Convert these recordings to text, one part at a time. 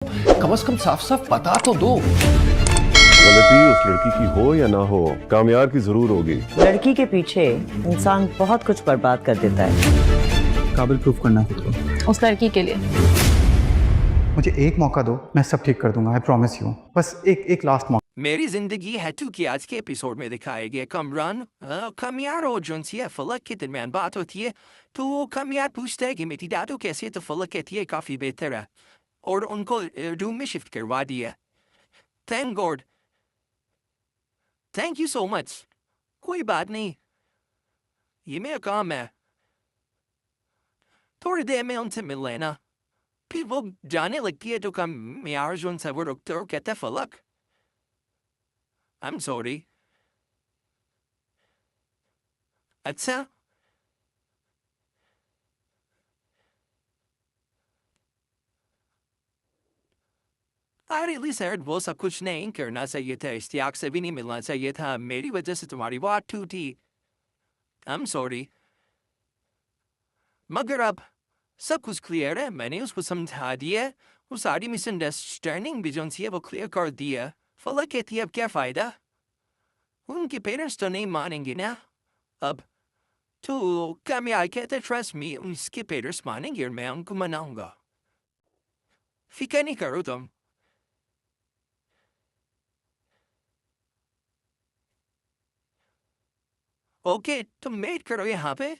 कम से कम साफ साफ बता तो दो। गलती उस लड़की की हो या ना हो, कामयार की जरूर होगी। लड़की के पीछे इंसान बहुत कुछ बर्बाद कर देता है। काबिल प्रूफ करना खुद को उस लड़की के लिए। मुझे एक मौका दो, मैं सब ठीक कर दूंगा, आई प्रॉमिस यू। बस एक लास्ट मौका। मेरी जिंदगी है तू की आज के एपिसोड में दिखाए गए कमरान कमियार और जोनसी फलक के दरमियान बात होती है तो कमियार पूछता है कि मेरी दादू कैसी है तो फलक कहती है काफ़ी बेहतर है और उनको रूम में शिफ्ट करवा दिया। Thank God, thank you so much. कोई बात नहीं, ये मेरा काम है। थोड़ी देर में उनसे मिल लेना। फिर वो जाने लगती है तो कमियार जोन से वो रुकते और कहता है फलक I'm sorry. अच्छा अरे सर वो सब कुछ नहीं करना चाहिए था, इश्तियाक से भी नहीं मिलना चाहिए था, मेरी वजह से तुम्हारी बात टूटी। I'm sorry. मगर अब सब कुछ क्लियर है, मैंने उसको समझा दिया, वो सारी मिसअंडरस्टैंडिंग भी जो सी है वो क्लियर कर दिया। फलक कहती है अब क्या फ़ायदा, उनके पेरेंट्स तो नहीं मानेंगे ना। अब तो कमियार कहते ट्रस्ट मी, उसके पेरेंट्स मानेंगे और मैं उनको मनाऊंगा। फिक्र नहीं करो तुम। ओके तुम वेट करो यहाँ पे,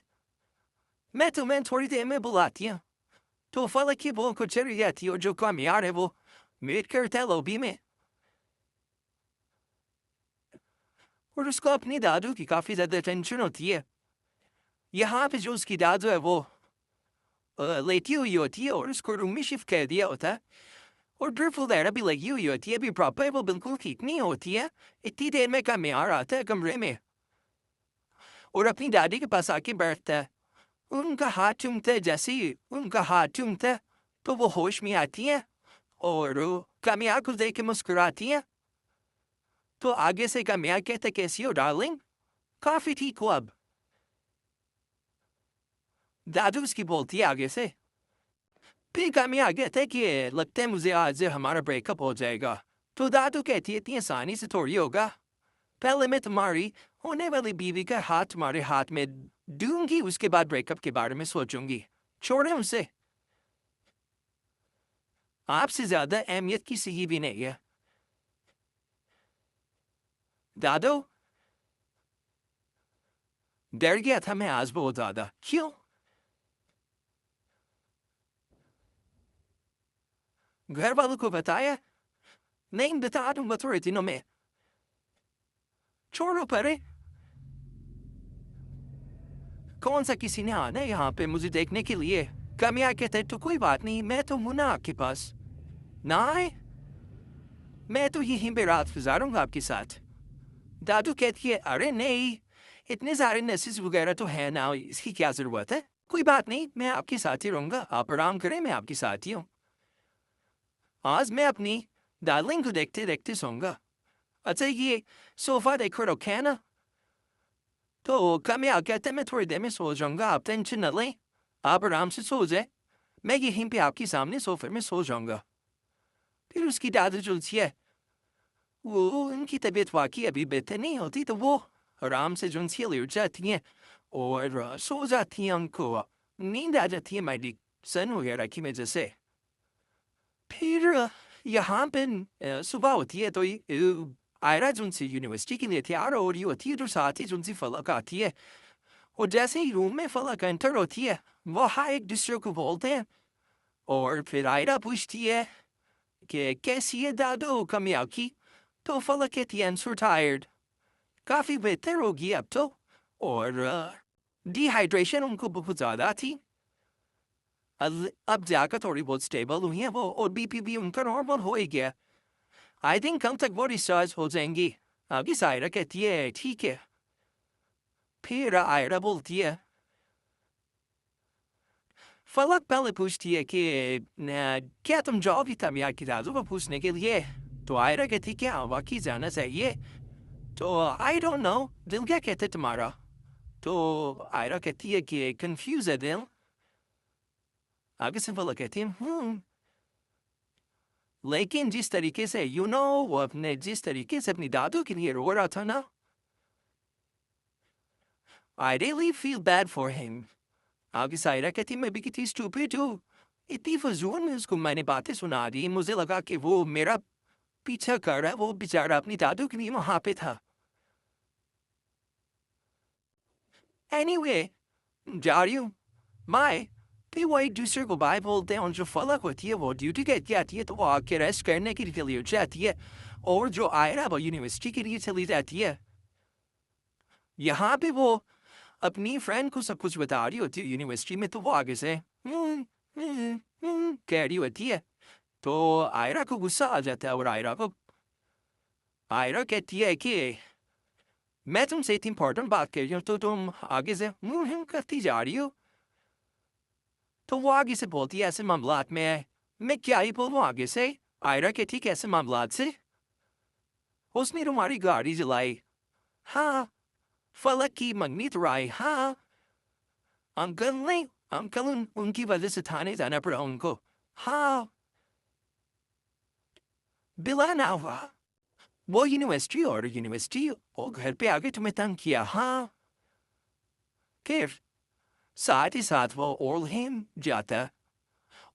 मैं तुम्हें थोड़ी देर में बुलाती हूँ। तो फलक की बोल को चली जाती है और जो कमियार है वो वेट करता है लॉबी में और उसको अपनी दादू की काफ़ी ज़्यादा टेंशन होती है। यहाँ पे जो उसकी दादू है वो लेटी हुई होती है और उसको रूम में शिफ्ट कर दिया होता है और ड्रिप वगैरह भी लगी हुई होती है, अभी प्रॉपर वो बिल्कुल ठीक नहीं होती है। इतनी देर में कमियार आता है कमरे में और अपनी दादी के पास आके बैठता है, उनका हाथ चूमता है। जैसे ही उनका हाथ चूमता है तो वो होश में आती है और कमियार को देख के मुस्कुराती है। तो आगे से कमियार कहता कैसी हो डार्लिंग, काफ़ी ठीक हो अब। दादू उसकी बोलती है आगे से। फिर कमियार कहता है कि लगता है मुझे आज हमारा ब्रेकअप हो जाएगा। तो दादू कहती है इतनी आसानी से थोड़ी होगा, पहले मैं तुम्हारी होने वाली बीवी का हाथ तुम्हारे हाथ में दूंगी, उसके बाद ब्रेकअप के बारे में सोचूंगी। छोड़े उसे, आपसे ज्यादा अहमियत किसी की भी नहीं है। दादू डर गया था मैं आज बहुत ज्यादा। क्यों? घर वालों को बताया? नहीं बता दूंगा थोड़े दिनों में। छोड़ो परे, कौन सा किसी ने आना है यहाँ पे मुझे देखने के लिए? कमियार कहते तो कोई बात नहीं, मैं तो हूं ना आपके पास। ना आए, मैं तो यहीं पे रात गुजारूंगा आपके साथ। दादू कहती है अरे नहीं, इतने सारे नर्सेस वगैरह तो है ना, इसकी क्या ज़रूरत है। कोई बात नहीं, मैं आपके साथ ही रहूँगा, आप आराम करें, मैं आपके साथ ही हूँ। आज मैं अपनी डार्लिंग को देखते देखते सोऊंगा। अच्छा ये सोफ़ा देखो रखा है ना, तो कमियार कहते मैं थोड़ी देर में सो जाऊँगा, आप टेंशन न लें, आप आराम से सो जाए, मैं यहीं पे आपके सामने सोफे में सो जाऊँगा। फिर उसकी दादी जुलती है, वो उनकी तबीयत वाकई अभी बेहतर नहीं होती तो वो आराम से जुनसी लेट जाती हैं और सो जाती हैं, उनको नींद आ जाती है मेडिसन वगैरह की वजह से। फिर यहाँ पे सुबह होती है तो आयरा जुनसी यूनिवर्सिटी के लिए तैयार हो रही होती है तो साथ ही जुनसी फलक आती है और जैसे ही रूम में फलक एंटर होती है वो हाँ एक दूसरे को बोलते हैं और फिर आयरा पूछती है कि कैसी है दादू कमियार की? तो फलक कहती है I'm so tired, काफ़ी बेहतर होगी अब तो, और डिहाइड्रेशन उनको बहुत ज़्यादा थी, अब जाकर थोड़ी बहुत स्टेबल हुई है वो और बीपी भी उनका नॉर्मल हो ही गया। आई थिंक कल तक वो डिस्चार्ज हो जाएंगी। आगे आयरा कहती है ठीक है। फिर आयरा बोलती है, फलक पहले पूछती है कि क्या तुम जाओगी कमियार की दादू को पूछने के लिए? तो आयरा कहती क्या वाकई जाना चाहिए? तो आई डोंट नो, दिल क्या कहते तुम्हारा? तो आयरा कहती है कि कंफ्यूज है दिल। आगे से फलक कहती है लेकिन जिस तरीके से वो अपने जिस तरीके से अपनी दादू के लिए रो रहा था ना, I really feel bad for him. आगे सायरा कहती मैं भी कितनी stupid हूँ, इतनी फजूल में उसको मैंने बातें सुना दी, मुझे लगा कि वो मेरा पीछा कर रहा है, वो बेचारा अपनी दादू के लिए वहां पे था। Anyway, जा रही हूँ मैं, फिर वो एक दूसरे को बाय बोलते हैं, और जो फलक होती है वो ड्यूटी के आती है तो वो आके रेस्ट करने के लिए हो जाती है, और जो आयरा वो यूनिवर्सिटी के लिए चली जाती है। यहाँ पे वो अपनी फ्रेंड को सब कुछ बता रही होती है यूनिवर्सिटी में, तो वो आगे से कह रही होती है, तो आयरा को गुस्सा आ जाता है, और आयरा कहती है कि मैं तुमसे इतनी इम्पोर्टेंट बात कर रही हूँ तो तुम आगे से करती जा रही हो। तो वो आगे से बोलती है ऐसे मामलात में मैं क्या ही बोलूँ आगे से। आयरा कहती कैसे मामलात से, उसने तुम्हारी गाड़ी जलाई, हाँ फलक की मंगनी तुराई, हाँ अंकल उनकी वजह से थाने जाना पड़ा उनको, हाँ बिला ना हुआ वो यूनिवर्सिटी और घर पे आके तुम्हें तंग किया, हाँ फिर साथ ही साथ वो ओरलहेम जाता,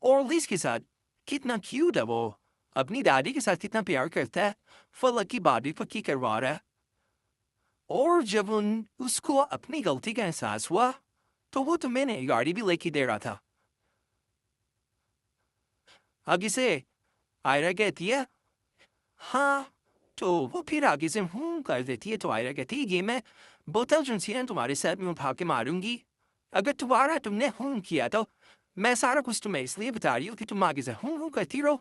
ओरलिस के साथ कितना क्यूट है वो, अपनी दादी के साथ कितना प्यार करता है, फलक की बॉडी पक्की करवा रहा है, और जब उसको अपनी गलती का एहसास हुआ तो वो तो मैंने गाड़ी भी लेके दे रहा था। आगे से आयरा कहती है हाँ, तो वो फिर आगे से कर देती है, तो आयरा कहती है ये मैं बोतल जुनसियान तुम्हारे सर में उठा के मारूंगी, अगर तुम्हारा तुमने किया तो मैं सारा कुछ तुम्हें इसलिए बता रही हूँ कि तुम आगे से करती रहो।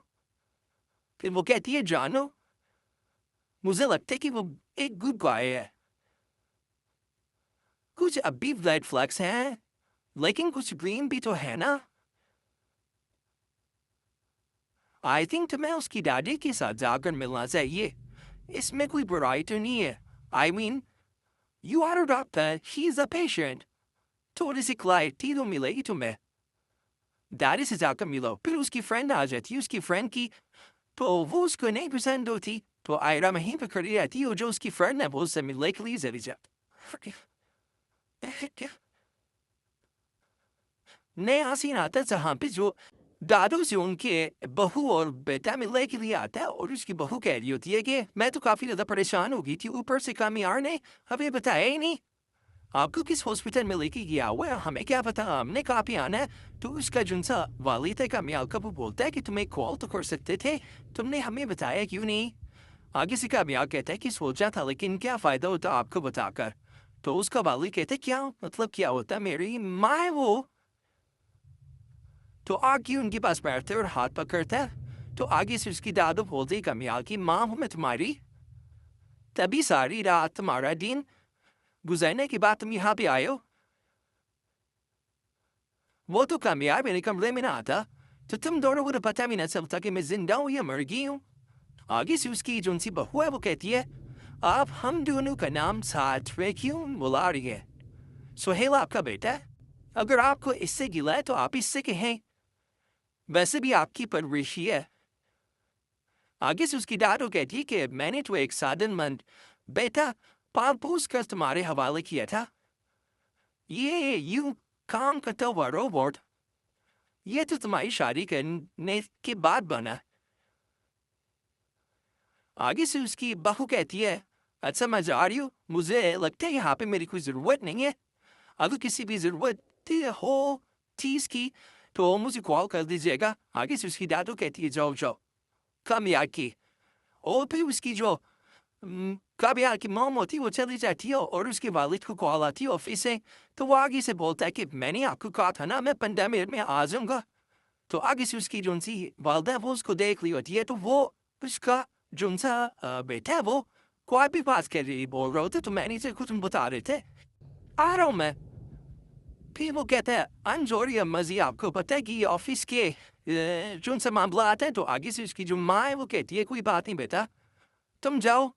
फिर वो कहती है जानो मुझे लगता है कि वो एक गुड गाय है, कुछ अभी रेड फ्लैग्स हैं लेकिन कुछ ग्रीन भी तो है ना। आई थिंक तुम्हें उसकी दादी के साथ जाकर मिलना चाहिए, इसमें कोई बुराई तो नहीं है। I mean you are a doctor, he is a patient, थोड़ी सी क्लैरिटी तो मिलेगी तुम्हें। दादी से जाकर मिलो, फिर उसकी फ्रेंड आ जाती है, उसकी फ्रेंड की तो वो उसको नहीं पसंद होती, तो आयरा वहीं पर खड़ी रहती है, जो उसकी फ्रेंड है वो उससे मिलने के लिए चली जाती। नया सीन आता है जहाँ पे जो दादू से उनके बहू और बेटा मिलने के लिए आता है, और उसकी बहू कह रही होती है कि मैं तो काफी ज्यादा परेशान हो गई थी, ऊपर से कामियार ने हमें बताया ही नहीं आपको किस हॉस्पिटल में लेके गया हुआ है, हमें क्या पता, हमने काफी आना है। तो उसका जुनसा वालिद है कामियाल का, वो बोलता है कि तुम्हें कॉल तो कर सकते थे, तुमने हमें बताया क्यों नहीं। आगे से कामियाल कहता है कि सोचा था लेकिन क्या फायदा होता आपको बताकर। तो उसका वालिद कहते क्या मतलब क्या होता, मेरी माँ है वो। तो आगे उनके पास बैठते और हाथ पकड़ता है, तो आगे से उसकी दादू बोलती कामियाल की माँ हूँ मैं तुम्हारी, तभी सारी रात तुम्हारा दिन गुजरने के बाद तुम यहाँ पे आए हो। वो तो कामयाब मेरे कमरे में ना आता तो तुम दोनों को तो पता भी ना चलता कि मैं जिंदा हूँ या मर गई हूँ। आगे से उसकी जो सी बहू है वो कहती है आप हम दोनों का नाम साथ क्यों बुला रही है, सुहेल आपका बेटा है, अगर आपको इससे गिला है तो आप इससे कहें, वैसे भी आपकी परवरिशी है। आगे से उसकी दादू कहती है कि मैंने तो एक साधनमंद बेटा पाल पोस कर तुम्हारे हवाले किया था, ये यूं काम करता हुआ रोबोट ये तो तुम्हारी शादी करने के बाद बना। आगे से उसकी बहू कहती है अच्छा मैं जा रही हूँ, मुझे लगता है यहाँ पे मेरी कोई ज़रूरत नहीं है, अगर किसी भी ज़रूरत हो चीज़ की तो मुझे कॉल कर दीजिएगा। आगे से उसकी दादू कहती है जाओ जाओ कामयाब की, और फिर उसकी जो कामयाब की मॉम होती वो चली जाती है, और उसके वालिद को कॉल आती है ऑफिस से, तो वो आगे से बोलता है कि मैंने आपको कहा था ना मैं 15 मिनट में आ जाऊँगा। तो आगे से उसकी जो सी वालदा वो उसको देख ली होती है, तो वो उसका जो सा बेटा है वो कोई भी बात कर रही बोल रहे होते, तो मैंने से कुछ बता रहे थे आ रहा हूँ मैं। फिर वो कहता है अंजोरिया मजी आपको पता है कि ऑफिस के जो सा मामला आता है। तो आगे से उसकी जो माँ है वो कहती है कोई बात नहीं बेटा तुम जाओ,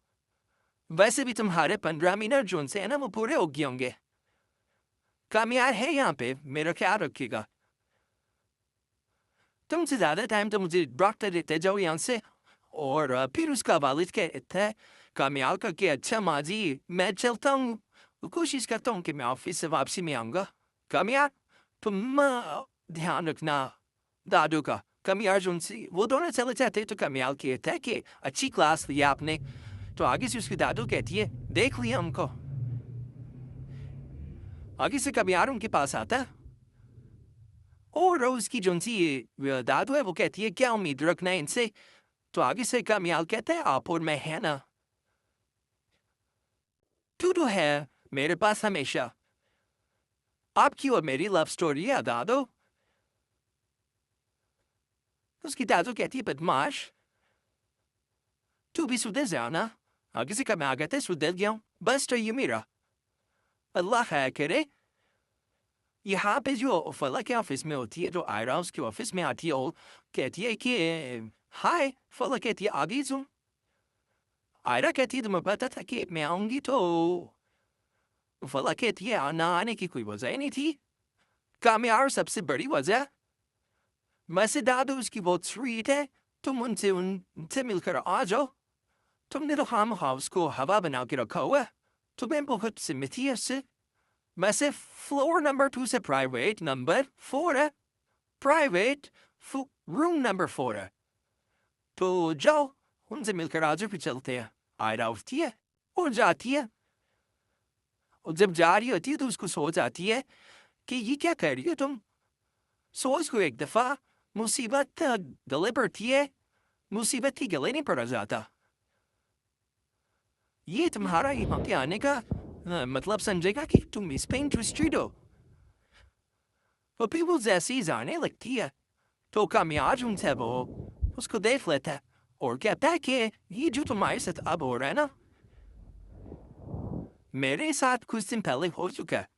वैसे भी तुम्हारे 15 मिनट जो से है ना वो पूरे हो गए होंगे, कामयाब है यहाँ पे मेरा ख्याल रखिएगा। तुमसे ज़्यादा टाइम तो मुझे डॉक्टर देते जाओ यहाँ से। और फिर उसका वालिद कहता है कामयाल का कि अच्छा माजी मैं चलता हूँ, कोशिश करता हूँ कि मैं ऑफिस से वापसी में आऊँगा। कामयाल तुम ध्यान रखना दादू का। कामयाल उनसे वो दोनों चले जाते तो कामयाल कहता है कि अच्छी क्लास ली आपने। तो आगे से उसकी दादू कहती है देख लिया हमको। आगे से कामयाल उनके पास आता है और उसकी जो सी दादू है वो कहती है क्या उम्मीद रखना है इनसे। तो आगे से कामयाल कहता है आप और मैं है ना, तू तो है मेरे पास हमेशा। आपकी और मेरी लव स्टोरी है दादू। उसकी दादू कहती है बदमाश तू भी सुधर जाओ ना। आगे से कामयाल कहता है सुधर गया हूँ बस तो ये मेरा अल्लाह खैर करे। यहाँ पे जो फला के ऑफिस में होती है, जो आयरा उसके ऑफिस में आती है और कहती है कि हाय। फला कहती है आगे तुम। आयरा कहती है तुम्हें पता था कि मैं आऊंगी। तो फला कहती है ना आने की कोई वजह नहीं थी। कामयार सबसे बड़ी वजह वैसे दादू उसकी बहुत स्वीट है, तुम उनसे मिलकर आ जाओ। तुमने तो हम हाउस को हवा बना के रखा हुआ है, तुम्हें बहुत सिमती है उससे। वैसे फ्लोर नंबर 2 से प्राइवेट नंबर 4 है, प्राइवेट रूम नंबर 4 है। तो जाओ उनसे मिलकर आ जाओ, फिर चलते हैं। आयरा उठती है और जाती है। और जब जा रही होती है तो उसको सोच आती है कि ये क्या कर रही हो तुम। सोच को एक दफा मुसीबत गले पड़ती है, मुसीबत ही गले नहीं पड़ा जाता। ये तुम्हारा यहाँ पे आने का मतलब समझेगा कि तुम इस पे इंटरेस्टेड हो। और फिर वो जैसे ही जाने लगती है तो कामयाब उनसे वो उसको देख लेता है और कहता है कि ये जो तुम्हारे साथ अब हो रहा है ना, मेरे साथ कुछ दिन पहले हो चुका है।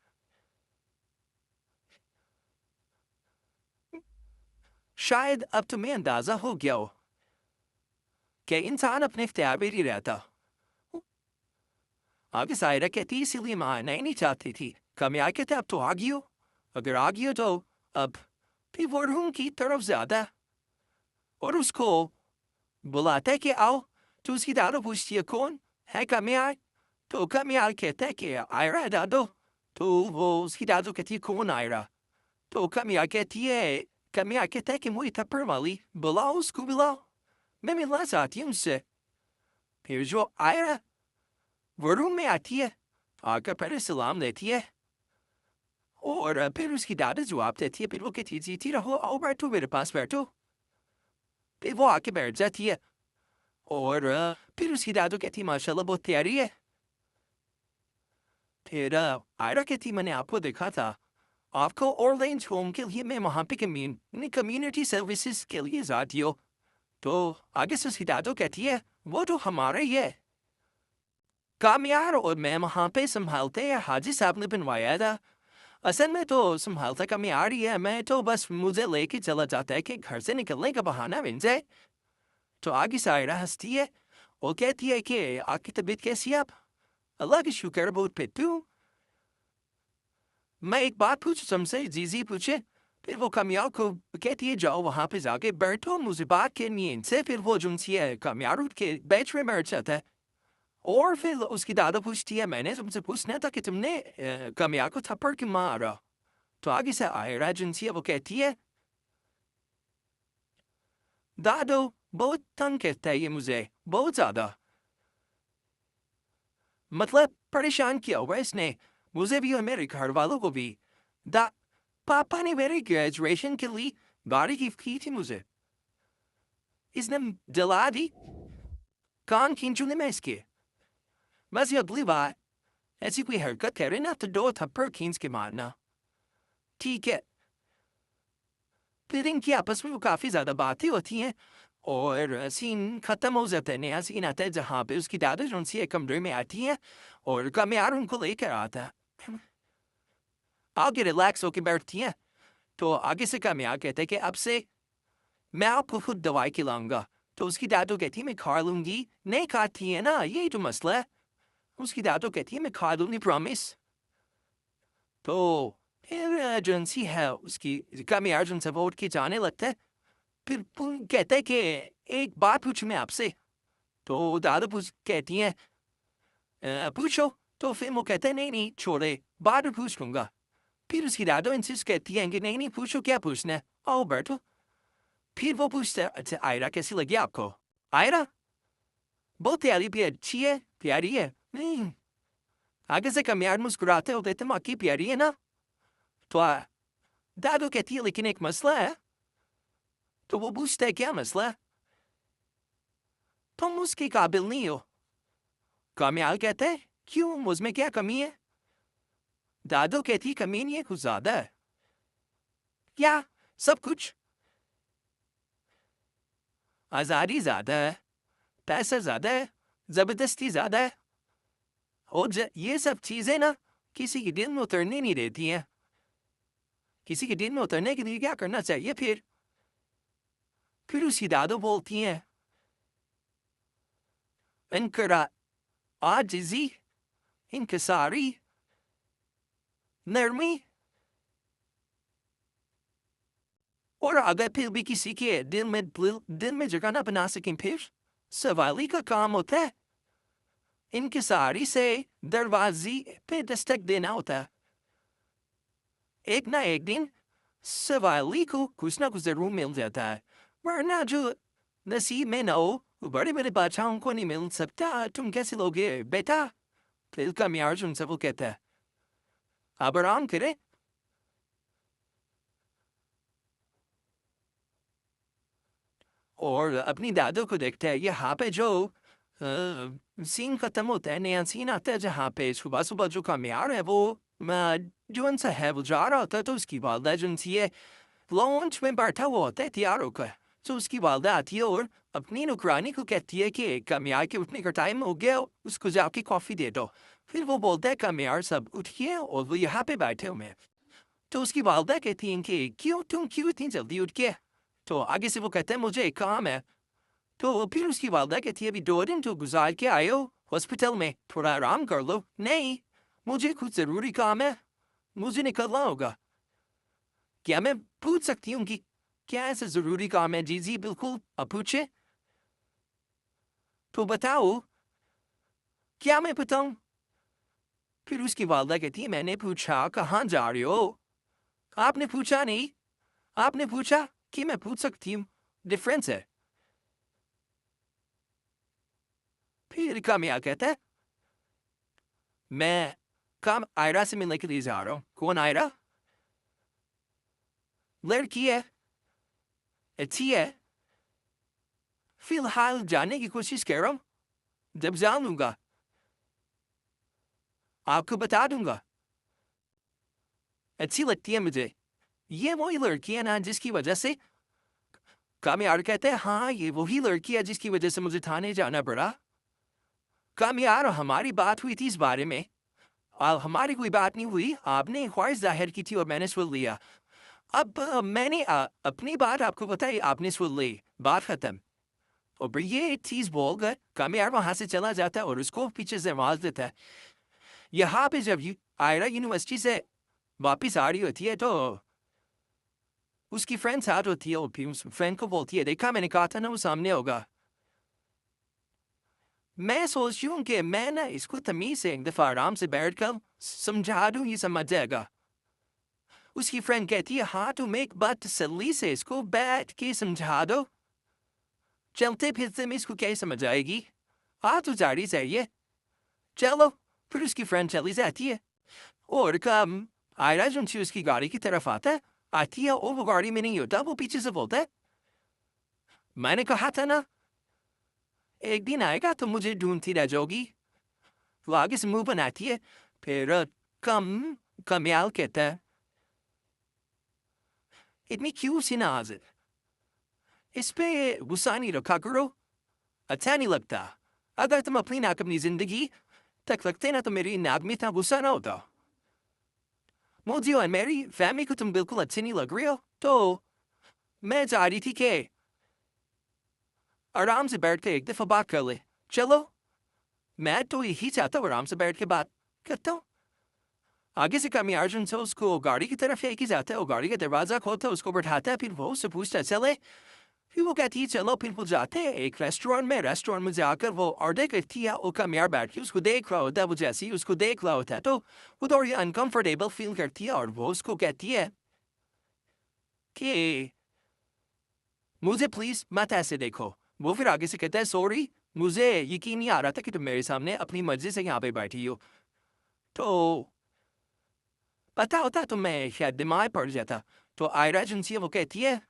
शायद अब तुम्हें अंदाजा हो गया हो कि इंसान अपने इख्तियार में नहीं रहता। आगे सायरा कहती इसीलिए मैं आना ही नहीं चाहती थी। कामयाब कहते अब तो आ गई हो, अगर आ गई हो तो अब फिर वो रूम की तरफ ज्यादा और उसको बुलाता है कि आओ। तो उसकी दादू पूछती है कौन है कामयाब। तो कामयाब कहता है कि आयरा है दादू। तो वो उसकी दादू कहती है कौन आयरा। तो कामयाब कहता है कि मुझे थप्पड़ वाली बुलाओ, उसको बुलाओ, मैं मिलना चाहती हूँ उससे। फिर जो आयरा वो रूम में आती है, आकर पहले सलाम लेती है और फिर उसकी दादी जवाब देती है। फिर वो कहती है जीती रहो, आओ बैठो मेरे पास बैठो। फिर वो आके बैठ जाती है और फिर उसकी दादू कहती है माशाल्लाह बहुत तैयारी है। फिर आयरा कहती मैंने आपको देखा था, आपको ऑरलैंड होम के लिए मैं वहाँ पे कम्युनिटी सर्विसेज के लिए जाती हो। तो आगे से उसकी दादू कहती है वो तो हमारा ही है, कामयाब और मैं वहाँ पे संभालते हैं, हाजी साहब ने बनवाया था। असल में तो संभालता कामयाब ही है, मैं तो बस मुझे लेके चला जाता है कि घर से निकलने का बहाना मिल जाए। तो आगे सायरा हंसती है और कहती है कि आपकी तबीयत कैसी है? आप अल्लाह की शुक्र बहुत पिट्टू। मैं एक बात पूछूं तुमसे? जीजी पूछे। फिर वो कामयाब को कहती है जाओ वहाँ पे जाके बैठो, मुझे बात करनी है इनसे। फिर वो जुनसी है कामयाब उठ के बेच में बैठ जाता है और फिर उसकी दादा पूछती है मैंने तुमसे पूछना था कि तुमने कामयाब को थप्पड़ क्यों मारा। तो आगे से आयरा जुनसी है वो कहती है दादू बहुत तंग करता है ये मुझे, बहुत ज्यादा, मतलब परेशान किया हुआ इसने मुझे भी और मेरे घर वालों को भी। पापा ने मेरे ग्रेजुएशन के लिए गाड़ी गिफ्ट की थी मुझे, इसने जला दी, कान खींचूने में इसके। बस ये अगली बार ऐसी कोई हरकत करे ना तो 2 थप्पड़ खींच के मारना, ठीक है? फिर इनकी आपस में वो काफ़ी ज़्यादा बातें होती हैं और सीन ख़त्म हो जाता है। नया सीन आता है जहाँ पे उसकी दादी जो उनसे कमरे में आती है और कामयाब उनको लेकर आता है। आगे रिलैक्स होकर बैठती हैं तो आगे से कामयाब कहते हैं कि अब से मैं आपको खुद दवाई खिलाऊंगा। तो उसकी दादू कहती है मैं खा लूँगी। नहीं खाती है ना, यही तो मसला है। उसकी दादू कहती है मैं खा लूँगी प्रॉमिस। तो फिर एजेंसी है उसकी कामयाब उनसे वो उठ के जाने लगता है फिर कहते कि एक बात पूछूं मैं आपसे। तो दादा कहती हैं पूछो। तो फिर वो कहते हैं नहीं नहीं छोड़े, बाद में पूछ लूंगा। फिर उसकी दादा इंसिस्ट कहती हैं कि नहीं नहीं पूछो, क्या पूछना है, आओ बैठो। फिर वो पूछता है अच्छा आयरा कैसी लगी आपको? आयरा बहुत प्यारी भी अच्छी है, प्यारी है। नहीं आगे से कमियार मुस्कुराते होते तुम अकी प्यारी है ना। तो दादू कहती है लेकिन एक मसला है। तो वो पूछता है क्या मसला है? तुम उसके काबिल नहीं हो। कमियार कहते हैं क्यों, मुझमें क्या कमी है? दादू कहती कमी नहीं है, कुछ ज्यादा है। क्या? सब कुछ। आजादी ज्यादा है, पैसा ज्यादा है, जबरदस्ती ज्यादा है। और ये सब चीजें ना किसी के दिल में उतरने नहीं देती हैं। किसी के दिल में उतरने के लिए क्या करना चाहिए? फिर उसकी दादू बोलती हैं इनकरा आजिजी, इनकसारी, नरमी। और अगर फिर भी किसी के दिल में जगह ना बना सकें फिर सवाली का काम होता है। इनकसारी से दरवाजे पे दस्तक देना होता है। एक ना एक दिन सवाली को कुछ ना कुछ जरूर मिल जाता है, वरना जो नसीब में ना हो बड़े बड़े बादशाहों को नहीं मिल सकता। तुम कैसे लोगे बेटा? फिर कमियार उनसे वो कहता है अब आराम करे। और अपनी दादू को देखता है यहाँ पे जो सीन खत्म होता है, नया सीन आता है जहाँ पे सुबह सुबह जो कमियार है वो जो उनसे है वो जा रहा होता है। तो उसकी वालदा जो उनसी है लॉन्च में बैठा हुआ होता है तैयार होकर। तो उसकी वालदा आती है और अपनी नौकरानी को कहती है कि कमियार के उठने का टाइम हो गया, उसको जाके कॉफ़ी दे दो। फिर वो बोलता है कमियार सब उठिए और वो यहाँ पे बैठे हुए। तो उसकी वालदा कहती हैं कि तुम क्यों इतनी जल्दी उठ के? तो आगे से वो कहते हैं मुझे एक काम है। तो फिर उसकी वालदा कहती है अभी 2 दिन तो गुजार के आए हो हॉस्पिटल में, थोड़ा आराम कर लो। नहीं मुझे कुछ ज़रूरी काम है, मुझे निकलना होगा। क्या मैं पूछ सकती हूँ कि क्या ऐसा ज़रूरी काम है? जी बिल्कुल, अब पूछे। तो बताओ क्या मैं बताऊँ? फिर उसकी वालदा कहती है मैंने पूछा कहाँ जा रही हो? आपने पूछा नहीं, आपने पूछा कि मैं पूछ सकती हूँ, डिफरेंस है। फिर कामया कहता है मैं काम आयरा से मिलने के लिए जा रहा हूँ। कौन आयरा? लड़की है, अच्छी है। फिलहाल जाने की कोशिश कर रहा हूँ, जब जान लूंगा आपको बता दूंगा। अच्छी लगती है मुझे। ये वही लड़की है ना जिसकी वजह से कामयार कहते हैं हाँ ये वही लड़की है जिसकी वजह से मुझे थाने जाना पड़ा। कामयार हमारी बात हुई थी इस बारे में, हमारी कोई बात नहीं हुई, आपने ख्वाहिश जाहिर की थी और मैंने सुन लिया। अब मैंने अपनी बात आपको बताई, आपने सुन ली, बात खत्म। और ये चीज़ बोलकर कामयार वहाँ से चला जाता है और उसको पीछे से आवाज़ देता है। यहाँ पे जब आयरा यूनिवर्सिटी से वापिस आ रही होती है तो उसकी फ्रेंड साथ होती है और फिर उस फ्रेंड को बोलती है देखा मैंने कहा था ना वो सामने होगा। मैं सोचती हूँ कि मैं ना इसको तमीज़ से एक दफ़ा आराम से बैठ कर समझा दूँ, ये समझ जाएगा। उसकी फ्रेंड कहती है हाँ तुम एक बार तसल्ली से इसको बैठ के समझा दो, चलते फिरते में इसको क्या समझ आएगी, तो जारी चाहिए। चलो फिर उसकी फ्रेंड चली जाती है और कम आयरा जो उसकी गाड़ी की तरफ आती है और वो गाड़ी में नहीं होता, वो पीछे से बोलता है मैंने कहा था ना एक दिन आएगा तो मुझे ढूंढती रह जाओगी। वो आगे से मुंह बनाती है। फिर कमयाल कहता है इतनी क्यों सी नाज, इस पे गुस्सा नहीं रखा करो, अच्छा नहीं लगता। अगर तुम अपनी नाक अपनी जिंदगी तक लगते ना तो मेरी नाक में इतना गुस्सा ना होता। मुझे और मेरी फैमिली को तुम बिल्कुल अच्छे नहीं लग रही हो, तो मैं चाह रही थी कि आराम से बैठ के एक दफ़ा बात कर ले। चलो मैं तो यही चाहता हूँ आराम से बैठ के बात करता हूँ। आगे से कमी अर्जुन से उसको गाड़ी की तरफ लेके जाता है और गाड़ी का दरवाज़ा खोलता है, उसको बैठाता है। फिर वो उससे पूछता है चले फिर वो कहती है चलो फिर वो जाते हैं एक रेस्टोरेंट में जाकर वो ऑर्डर करती है और कमियार बैठ के उसको देख रहा होता है, वो जैसे ही उसको देख रहा होता है तो वो थोड़ी अनकंफर्टेबल फील करती है और वो उसको कहती है कि मुझे प्लीज मत ऐसे देखो। वो फिर आगे से कहता है सॉरी, मुझे यकीन नहीं आ रहा था कि तुम मेरे सामने अपनी मर्जी से यहाँ पे बैठी हो। तो पता होता तो मैं शायद बीमार पड़ जाता। तो आयरा जिनसे वो कहती है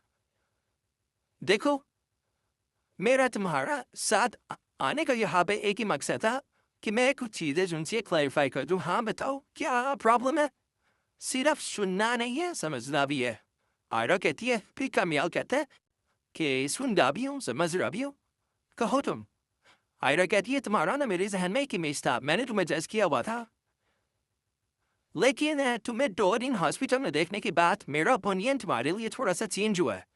देखो मेरा तुम्हारा साथ आने का यहाँ पे एक ही मकसद था कि मैं कुछ चीजें जिनसे क्लैरिफाई कर दूं। हाँ बताओ क्या प्रॉब्लम है? सिर्फ सुनना नहीं है समझना भी है। आयरा कहती है, फिर कमियाल कहता है कि सुनना भी हूँ समझ रहा भी हूँ, कहो तुम। आयरा कहती है तुम्हारा ना मेरे जहन में एक इमेज था, मैंने तुम्हें जज किया हुआ था, लेकिन तुम्हें 2 दिन हॉस्पिटल में देखने के बाद मेरा ओपिनियन तुम्हारे लिए थोड़ा सा चेंज हुआ है।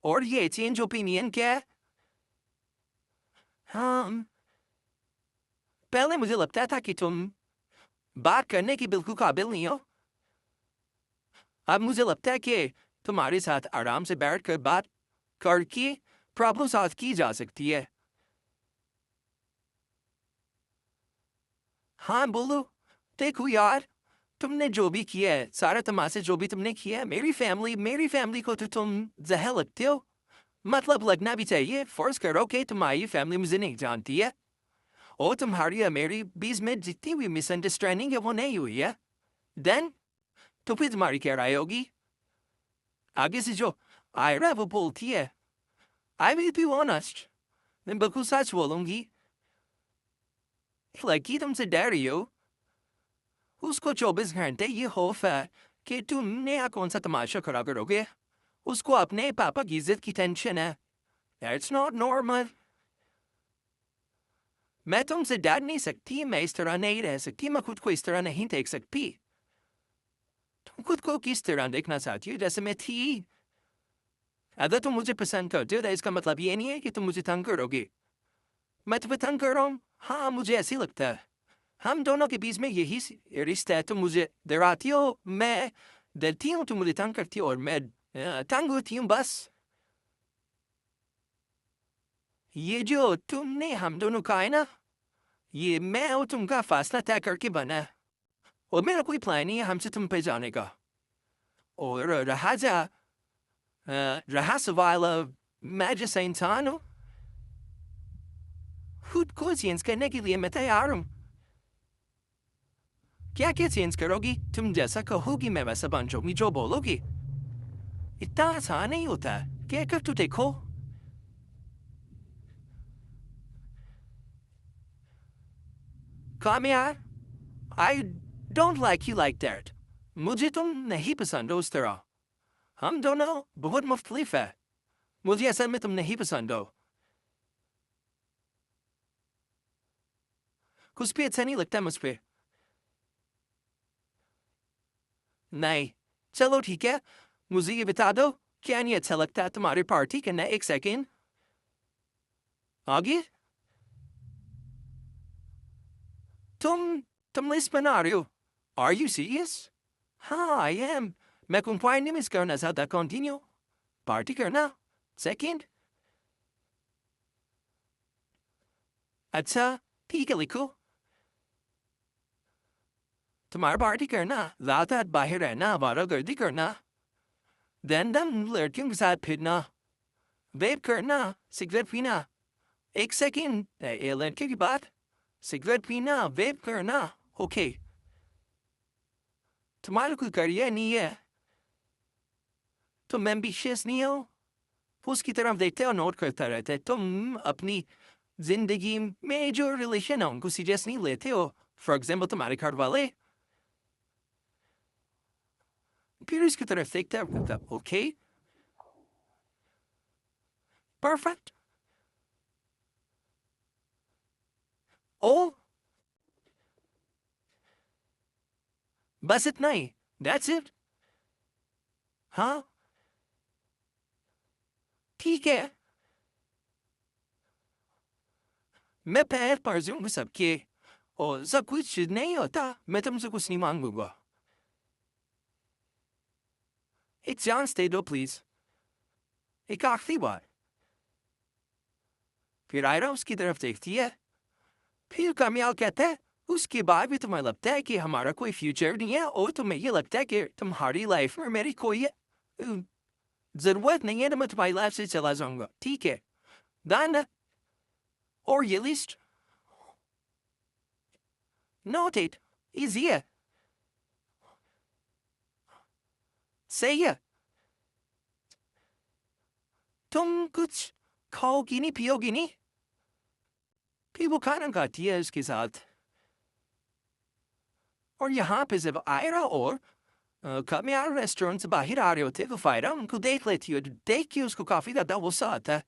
और ये चेंज ओपिनियन क्या है? हाँ, पहले मुझे लगता था कि तुम बात करने की बिल्कुल काबिल नहीं हो। अब मुझे लगता है कि तुम्हारे साथ आराम से बैठकर बात करके प्रॉब्लम सॉल्व की जा सकती है। हाँ बोलो, देखो यार, तुमने जो भी किया है, सारा तमाशा जो भी तुमने किया है, मेरी फैमिली को तो तुम जहर लगते हो। मतलब लगना भी चाहिए। फर्ज करो कि तुम्हारी फैमिली मुझे नहीं जानती है और तुम्हारी और मेरी बीच में जितनी हुई मिसअंडरस्टैंडिंग है वो नहीं हुई है। देन तो फिर तुम्हारी क्या राय होगी? आगे से जो आयरा वो बोलती है, आई विल बी ऑनेस्ट, मैं बिल्कुल सच बोलूंगी। लड़की तुमसे डर रही हो, उसको 24 घंटे ये खौफ है कि तुम नया कौन सा तमाशा खड़ा करोगे। उसको अपने पापा की इज्जत की टेंशन है। That's not normal. मैं तुमसे डर नहीं सकती, मैं इस तरह नहीं रह सकती, मैं खुद को इस तरह नहीं देख सकती। तुम खुद को किस तरह देखना चाहती हो जैसे मैं थी? अगर तुम मुझे पसंद करते हो तो इसका मतलब ये नहीं है कि तुम मुझे तंग करोगे। मैं तुम्हें तंग कर रहा हूँ? हाँ मुझे ऐसे लगता है। हम दोनों के बीच में यही रिश्ता है। तुम मुझे डराती हो, मैं डरती हूँ, तुम मुझे तंग करती हो और मैं तंग होती हूँ। बस ये जो तुमने हम दोनों का है ना, ये मैं और तुमका फासला तय करके बना है और मेरा कोई प्लान नहीं है हमसे तुम पे जाने का। और रहा सवाल मैं जैसा इंसान हूँ, खुद को चेंज करने के लिए मैं तैयार हूँ। क्या क्या चेंज करोगी? तुम जैसा कहोगी मैं वैसा बन जाऊंगी, जो बोलोगी। इतना आसान नहीं होता, क्या कर तो देखो। कामयार, I don't like you like that. मुझे तुम नहीं पसंद हो उस तरह। हम दोनों बहुत मुख्तलिफ है। मुझे असल में तुम नहीं पसंद हो। कुछ भी अच्छा नहीं लगता मुझ पे। नहीं, चलो ठीक है, मुझे ये बता दो क्या नहीं अच्छा लगता है तुम्हारी पार्टी करना? एक सेकेंड आगे। तुम लिस्ट बना रहे हो? Are you serious? हाँ I am. मैं कंपाइंड मिस करना चाहता, कंटिन्यू पार्टी करना। सेकेंड अच्छा ठीक है लिखो। तुम्हारा पार्टी करना, रात रात बाहर रहना, आवारागर्दी करना, रैंडम लड़कियों के साथ फिरना, वेब करना, सिगरेट पीना। एक सेकेंड, ये लड़के की बात, सिगरेट पीना, वेब करना, ओके। तुम्हारा कोई करियर नहीं है, तुम एम्बिशियस नहीं हो, उसकी तरफ देखते हो, नोट करता रहते। तुम अपनी जिंदगी में जो रिलेशन है उनको सीरियस नहीं लेते हो। फॉर एग्जाम्पल तुम्हारे घर वाले, फिर इसकी तरफ देखते हो, ओके परफेक्ट। ओ बस इतना ही, दैट्स इट। हाँ ठीक है, मैं पैर पर दूंगा सबके और सब कुछ नहीं होता, मैं तुमसे कुछ नहीं मांगूंगा। एक चांस दे दो प्लीज। एक आखिरी बार। फिर आयरा उसकी तरफ देखती है। फिर कामयाल कहता है, उसके बाद भी तुम्हें लगता है कि हमारा कोई फ्यूचर नहीं है और तुम्हें ये लगता है कि तुम्हारी लाइफ में मेरी कोई जरूरत नहीं है तो मैं तुम्हारी लाइफ से चला जाऊंगा, ठीक है? दान और ये लिस्ट नोटेड इजी है, सही है। तुम कुछ खाओगी नहीं, पियोगी नहीं? फिर वो खाना खाती है उसके साथ। और यहाँ पे जब आयरा और कामयाब रेस्टोरेंट से बाहर आ रहे होते वो फायरा उनको देख लेती है। देख के उसको काफी ज्यादा गुस्सा आता है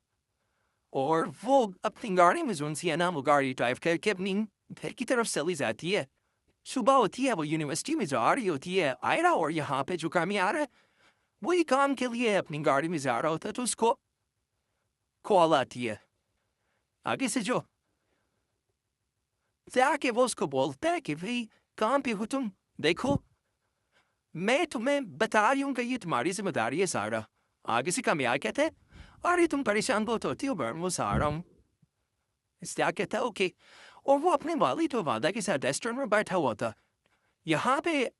और वो अपनी गाड़ी में जो सी है ना वो गाड़ी ड्राइव करके अपनी घर की तरफ चली जाती है। सुबह होती है, वो यूनिवर्सिटी में जा रही होती है आयरा और यहाँ पे जो कामयाब है वही काम के लिए अपनी गाड़ी में जा रहा होता है तो उसको कॉल आती है आगे से जो जाके वो उसको बोलता है कि भाई काम पे हो तुम, देखो मैं तुम्हें बता रही हूँ कि ये तुम्हारी जिम्मेदारी है सारा। आगे से कामयाब कहते हैं, अरे तुम परेशान बहुत होती हो बर्न, वो सारा हूँ। इसलिए कहता है ओके। और वो अपने वालिद और वादा के साथ रेस्टोरेंट में बैठा हुआ था। यहाँ पे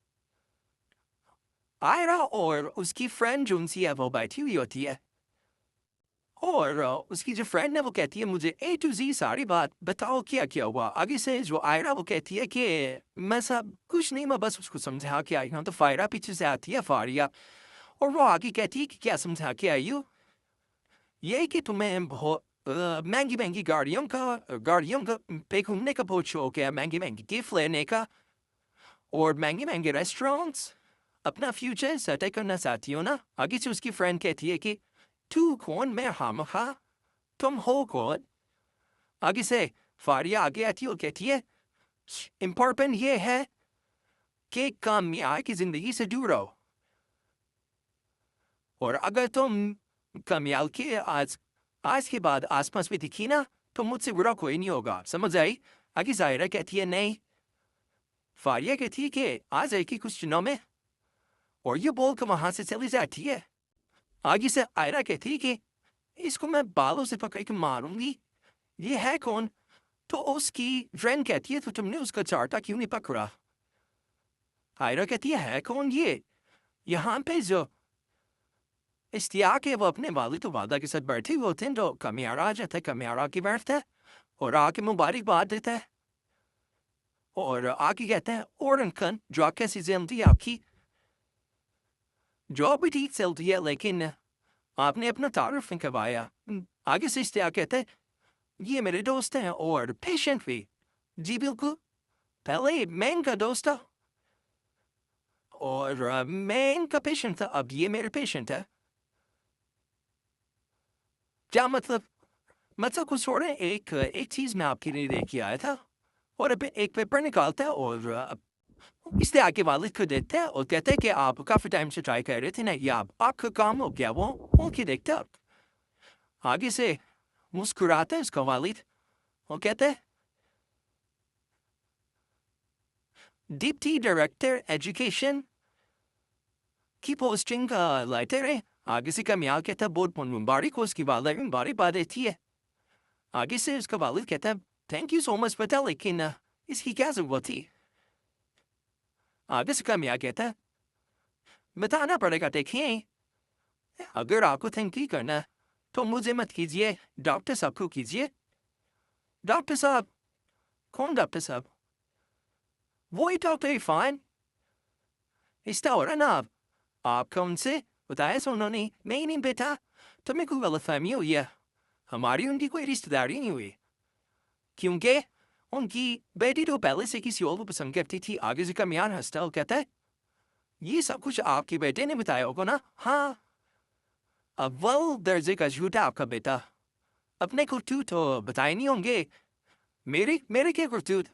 आयरा और उसकी फ्रेंड जो उनसी है वो बैठी हुई होती है और उसकी जो फ्रेंड है वो कहती है मुझे A to Z सारी बात बताओ क्या क्या हुआ। आगे से जो आयरा वो कहती है कि मैं सब कुछ नहीं, मैं बस उसको समझा के आई हूँ। तो फायरा पीछे से आती है फारिया और वो आगे कहती है कि क्या समझा के आई हो? ये कि तुम्हें बहुत महंगी महंगी गाड़ियों का पे घूमने का बहुत शौक है, महंगी महंगी गिफ्ट लेने का और महंगे महंगे रेस्टोरेंट्स, अपना फ्यूचर सेट करना चाहती हो ना? आगे से उसकी फ्रेंड कहती है कि तू कौन, मैं खामखा, तुम हो कौन? आगे से फारिया आगे आती और कहती है इम्पोर्टेंट ये है कि कामयाब की जिंदगी से दूर रहो और अगर तुम कामयाब के आज के बाद आसपास में दिखी ना तो मुझसे बुरा कोई नहीं होगा, समझ आई? आगे जायरा कहती है नहीं। फारिया कहती है कि आज आएगी कुछ दिनों में और ये बोल कर वहां से चली जाती है। आगे से आयरा कहती है कि इसको मैं बालों से पकड़ के मारूंगी, ये है कौन? तो उसकी फ्रेंड कहती है तो तुमने उसका चार्टा क्यों नहीं पकड़ा? आयरा कहती है कौन ये? यहाँ पे जो इस्तिया के वो अपने वालिद तो वादा के साथ बैठे हुए होते हैं तो कामयाब आ जाता है, कामयाब आके बैठता है और आके मुबारकबाद देता है और आके कहता है और अंकल जो कैसी जिंदगी आपकी? जो भी ठीक चलती है लेकिन आपने अपना तारुफ नहीं करवाया। आगे से इस्तिया कहते हैं ये मेरे दोस्त हैं और पेशेंट भी। जी बिल्कुल, पहले मैं इनका दोस्त था और मैं इनका पेशेंट था, अब ये मेरे पेशेंट है। क्या मतलब? मतलब कुछ और है, एक चीज़ मैं आपके लिए लेके आया था और अब एक पेपर निकालता है और इसलिए आगे वालिद को देते हैं और कहते हैं कि आप काफ़ी टाइम से ट्राई कर रहे थे ना, ये आपका काम हो गया। वो क्या देखते हैं आगे से मुस्कुराते हैं उसका वालिद और कहते हैं डिप्टी डायरेक्टर एजुकेशन की पोस्टिंग का लाइटर है। आगे से कामयाब कहता है बहुत मुबारक को उसकी वालिद मुबारकबाद देती है। आगे से उसका वालिद कहता है थैंक यू सो मच बेटा, लेकिन इसकी क्या जरूरत थी? आगे से कामयाब कहता है बताना पड़ेगा, देखिए अगर आपको थैंक यू करना तो मुझे मत कीजिए, डॉक्टर साहब को कीजिए। डॉक्टर साहब? कौन डॉक्टर साहब? वही डॉक्टर इरफान। इसका हो रहा ना आप कौन से बताया सो उन्होंने? नहीं बेटा, तुम्हें कोई गलतफहमी हुई है, हमारी उनकी कोई रिश्तेदारी नहीं हुई क्योंकि उनकी बेटी तो पहले से किसी और को पसंद करती थी। आगे से कामयाब हंसता और कहता है ये सब कुछ आपके बेटे ने बताया होगा ना? हाँ, अव्वल दर्जे का झूठा आपका बेटा, अपने करतूत तो बताए नहीं होंगे। मेरे क्या करतूत?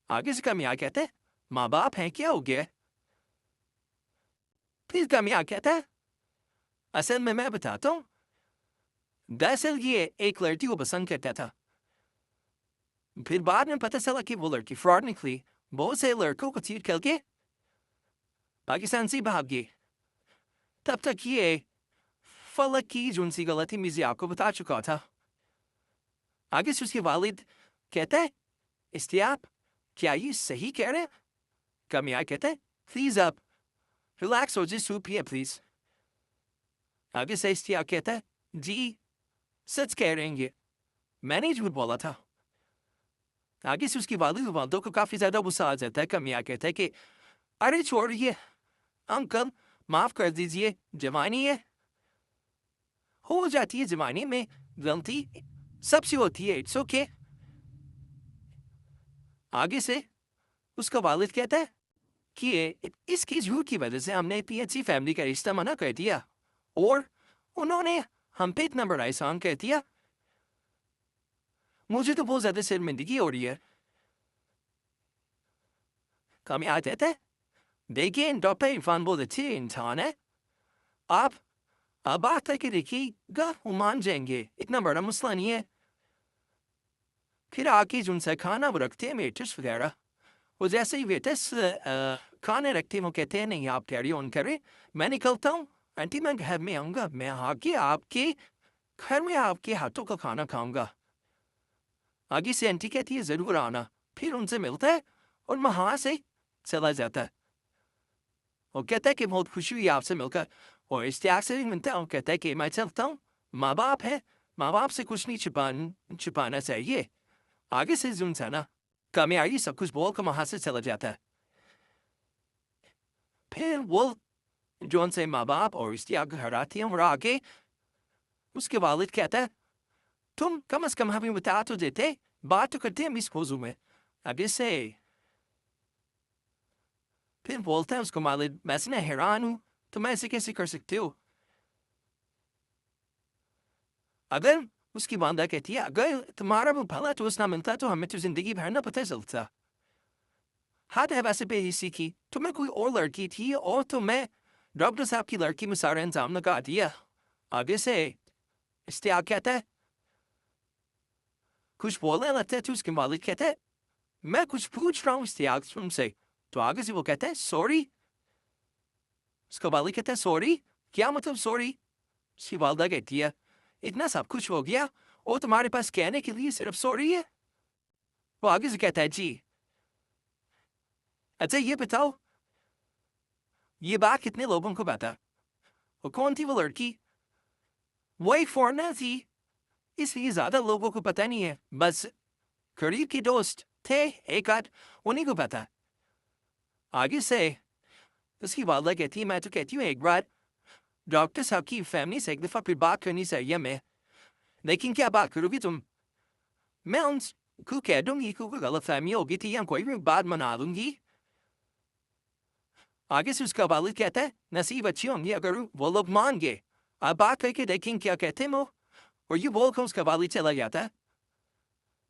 आगे से कामयाब कहते हैं माँ बाप हैं, क्या हो गया? फिर कामयाब कहता है असल में मैं बताता हूँ, दरअसल ये एक लड़की को पसंद करता था, फिर बाद में पता चला कि वो लड़की फ्रॉड निकली, बहुत से लड़कों को चीट करके पाकिस्तान से भाग गई। तब तक ये फलक की जो उनसी गलती मैं आपको बता चुका था। आगे से उसके वालिद कहते हैं, इस्तियाब, क्या ये सही कह रहे हैं? कामयाब कहते हैं, प्लीज आप रिलैक्स हो, जी सूप पिए प्लीज। आगे से इस्तियाब कहता है, जी सच कह रहे हैं ये, मैंने झूठ बोला था। आगे से उसकी वालिद वालदों को काफी ज्यादा गुस्सा आ जाता है। कामयाब कहता है कि अरे छोड़िए अंकल, माफ कर दीजिए, जवानी है, हो जाती है जवानी में गलती, सबसे होती है, इट्स ओके। आगे से उसका वालिद कहता है कि इसकी झूठ की वजह से हमने पीएचसी फैमिली का रिश्ता मना कर दिया और उन्होंने हम पे इतना बड़ा एहसान कर दिया। मुझे तो बहुत ज्यादा शर्मिंदगी हो रही है। कामयाब कहता है, देखिए डॉक्टर इरफान बहुत अच्छे इंसान है, आप बात करके देखिएगा, वो मान जाएंगे, इतना बड़ा मसला नहीं है। फिर आके जो उनसे खाना वो रखते हैं वेटर्स वगैरह, वो जैसे ही वेटर्स खाने रखते हैं वो कहते हैं नहीं आप कैरी ऑन करें, मैं निकलता हूँ, आंटी मैं घर में आऊँगा, मैं आके आपके घर में आपके हाथों का खाना खाऊंगा। आगे से आंटी कहती है जरूर आना, फिर उनसे मिलता है और वहाँ से चला जाता है। वो कहता है कि बहुत खुशी हुई आपसे मिलकर, और इश्तियाक से भी मिलता हूँ, कहता है कि मैं चलता हूँ, माँ बाप है, माँ बाप से कुछ नहीं छुपाना चाहिए। आगे से जुन था ना, कामयाबी सब कुछ बोल कर वहाँ से चला जाता है। फिर वो जोन से माँ बाप और इश्तियाक घर आती हैं और आगे उसके वालिद कहता है, तुम कम से कम हमें बता तो देते, बात तो करते हैं इस मौजू में। आगे से फिर बोलता है उसको वालिद, मैं इतना हैरान हूँ, तो मैं ऐसे कैसे कर सकते हो? अगर उसकी वालदा कहती है, अगर तुम्हारा वो भला तो ना मिलता तो हमें तो जिंदगी भर ना पता चलता। हाँ तो वैसे पे ही सीखी, तुम्हें कोई और लड़की थी और तो मैं डॉक्टर साहब की लड़की में सारा इंतजाम लगा दिया। आगे से इश्तियाक कहता है, कुछ बोलने लगता है तो उसके वालिद कहता है, मैं कुछ पूछ रहा हूँ इश्तियाक तुमसे। तो आगे से वो कहता है सॉरी। उसका वालिद कहता है सॉरी, क्या मतलब सॉरी? उसकी वालदा कहती है, इतना सब कुछ हो गया और तुम्हारे पास कहने के लिए सिर्फ सॉरी है? वो आगे से कहता है जी। अच्छा ये बताओ, ये बात कितने लोगों को पता? वो कौन थी वो लड़की? वो एक फॉरेनर थी, इसलिए ज्यादा लोगों को पता नहीं है, बस करीब के दोस्त थे एक आध, उन्हीं को पता। आगे से उसकी वालदा कहती है, मैं तो कहती हूँ एक बार डॉक्टर साहब की फैमिली से एक दफा फिर बात करनी चाहिए मैं, लेकिन क्या बात करोगी तुम? मैं उनको कह दूंगी कि कोई गलत फहमी होगी थी या कोई भी बात मना लूंगी। आगे से उसका वालिद कहता है, नसीब अच्छी होंगी अगर वो लोग मान गए, आप बात करके देखें क्या कहते हैं वो। और ये बोलकर उसका वालिद चला जाता है।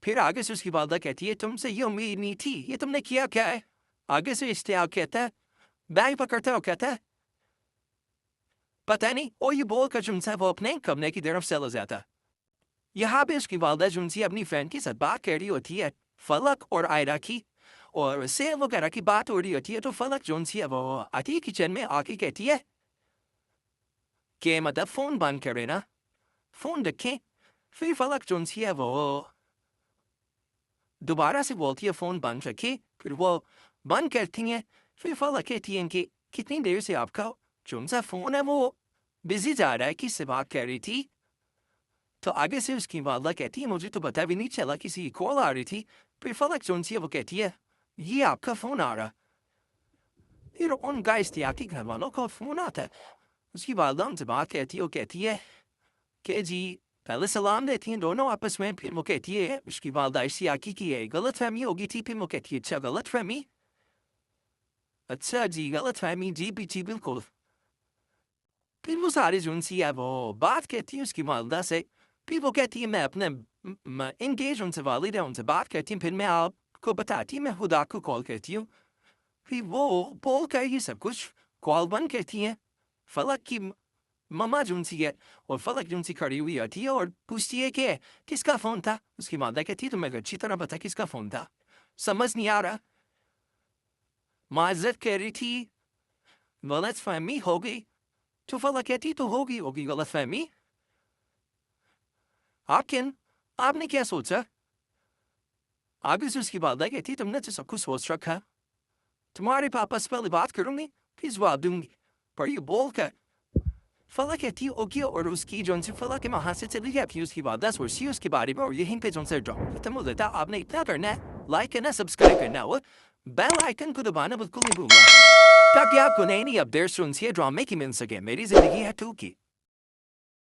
फिर आगे से उसकी वालदा कहती है, तुमसे ये उम्मीद नहीं थी, ये तुमने किया क्या है? आगे से इश्तियाक कहता है, बैग पकड़ता है और कहता है पता नहीं, और ये बोलकर जुनसा वो अपने कमरे की तरफ चला जाता है। यहाँ पे उसकी वालदा जुनसी अपनी फ्रेंड के साथ बात कर रही होती है, फलक और आयरा की, और सेल वगैरह की बात हो रही होती है। तो फलक जुनसी है वो आती है किचन में, आके कहती है कि मतलब फोन बंद करे ना, फोन रखें। फिर फलक जुनसी है वो दोबारा से बोलती है फोन बंद रखे, फिर वो बंद करती हैं। फिर फलक कहती है कि कितनी देर से आपका जुनसा फोन है वो बिजी जा रहा है, किससे बात कर रही थी? तो आगे से उसकी वालदा कहती है, मुझे तो पता भी नहीं चला, किसी की कॉल आ रही थी। फिर फलक जुनसी है वो कहती है, ये आपका फोन आ रहा। फिर उन इश्तियाक के घर वालों का फोन आता है। उसकी वालदा उनसे बात कहती है, वो कहती है कि जी पहले सलाम देती हैं दोनों आपस में। फिर वो कहती है उसकी वालदा इश्तियाकी की है गलत फहमी होगी थी। फिर वो कहती है अच्छा गलत फहमी, अच्छा जी गलत फहमी, जी जी बिल्कुल। फिर वो सारी जुनसी है वो बात कहती है उसकी वालदा से। फिर वो कहती है मैं अपने इंगेज उनसे वालिद है, उनसे बात करती हूँ, फिर मैं आपको बताती हूँ, मैं खुद आपको कॉल करती हूँ। फिर वो बोल कर ये सब कुछ कॉल बंद करती हैं। फलक की मम्मा जुनसी है और फलक जुनसी खड़ी हुई आती है और पूछती है कि किसका फ़ोन था? उसकी वालदा कहती है तो मैं अच्छी तरह बता किसका फ़ोन था, समझ नहीं आ रहा। माजरत कह रही थी, गलतफहमी हो गई, तो फला कहती तो होगी गलतफहमी। आपने क्या सोचा? आप इस उसकी बात कहती तुमने तो सब कुछ सोच रखा। तुम्हारे पापा से पहले बात करूंगी, फिर जवाब दूंगी। पर ये बोल कर फला कहती होगी और उसकी जोन से फला के वहां से चली गया, फिर उसकी बात 10 वर्ष उसके बारे में और यहीं पे जोन से ड्रॉप। तो मुझे था आपने इतना करना है, लाइक करना, सब्सक्राइब करना और बेल आइकन को दबाना बिल्कुल नहीं भूलना, ताकि आपको नई नई अपडेट्स सुनने ड्रामे की मिल सके। मेरी जिंदगी है टू की।